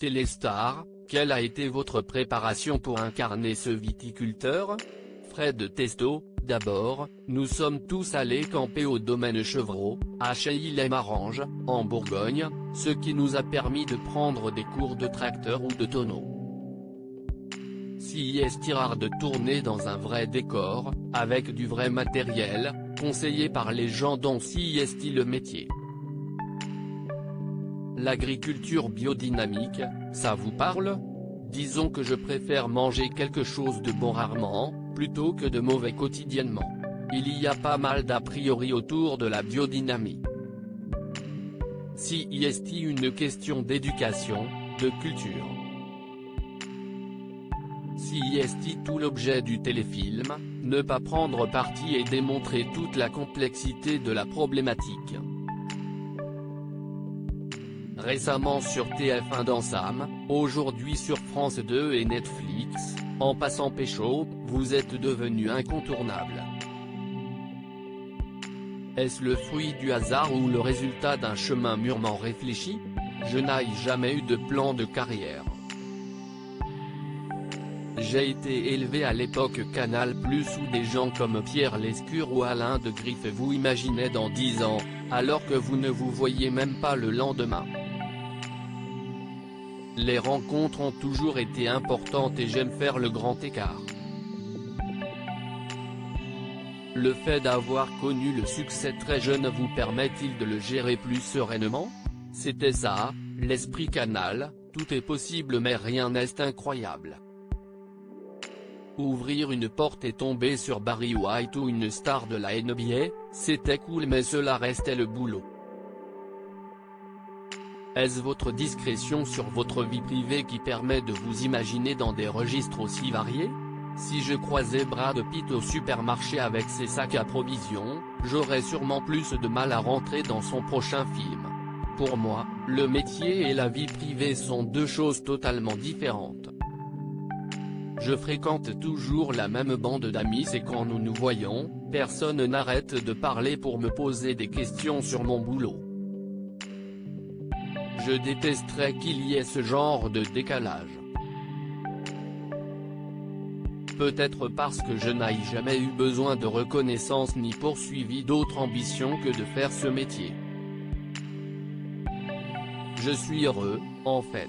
Téléstar, quelle a été votre préparation pour incarner ce viticulteur ? Fred Testo, d'abord, nous sommes tous allés camper au domaine Chevreau, à Cheilly-lès-Maranges, en Bourgogne, ce qui nous a permis de prendre des cours de tracteur ou de tonneau. Si est rare de tourner dans un vrai décor, avec du vrai matériel, conseillé par les gens dont si est le métier. L'agriculture biodynamique, ça vous parle ? Disons que je préfère manger quelque chose de bon rarement, plutôt que de mauvais quotidiennement. Il y a pas mal d'a priori autour de la biodynamie. Si est une question d'éducation, de culture. Si est tout l'objet du téléfilm, ne pas prendre parti et démontrer toute la complexité de la problématique. Récemment sur TF1 dans Sam, aujourd'hui sur France 2 et Netflix, en passant pécho, vous êtes devenu incontournable. Est-ce le fruit du hasard ou le résultat d'un chemin mûrement réfléchi ? Je n'ai jamais eu de plan de carrière. J'ai été élevé à l'époque Canal+, où des gens comme Pierre Lescure ou Alain de Griffe vous imaginaient dans 10 ans, alors que vous ne vous voyez même pas le lendemain. Les rencontres ont toujours été importantes et j'aime faire le grand écart. Le fait d'avoir connu le succès très jeune vous permet-il de le gérer plus sereinement ? C'était ça, l'esprit Canal, tout est possible mais rien n'est incroyable. Ouvrir une porte et tomber sur Barry White ou une star de la NBA, c'était cool mais cela restait le boulot. Est-ce votre discrétion sur votre vie privée qui permet de vous imaginer dans des registres aussi variés ? Si je croisais Brad Pitt au supermarché avec ses sacs à provisions, j'aurais sûrement plus de mal à rentrer dans son prochain film. Pour moi, le métier et la vie privée sont deux choses totalement différentes. Je fréquente toujours la même bande d'amis et quand nous nous voyons, personne n'arrête de parler pour me poser des questions sur mon boulot. Je détesterais qu'il y ait ce genre de décalage. Peut-être parce que je n'ai jamais eu besoin de reconnaissance ni poursuivi d'autres ambitions que de faire ce métier. Je suis heureux, en fait.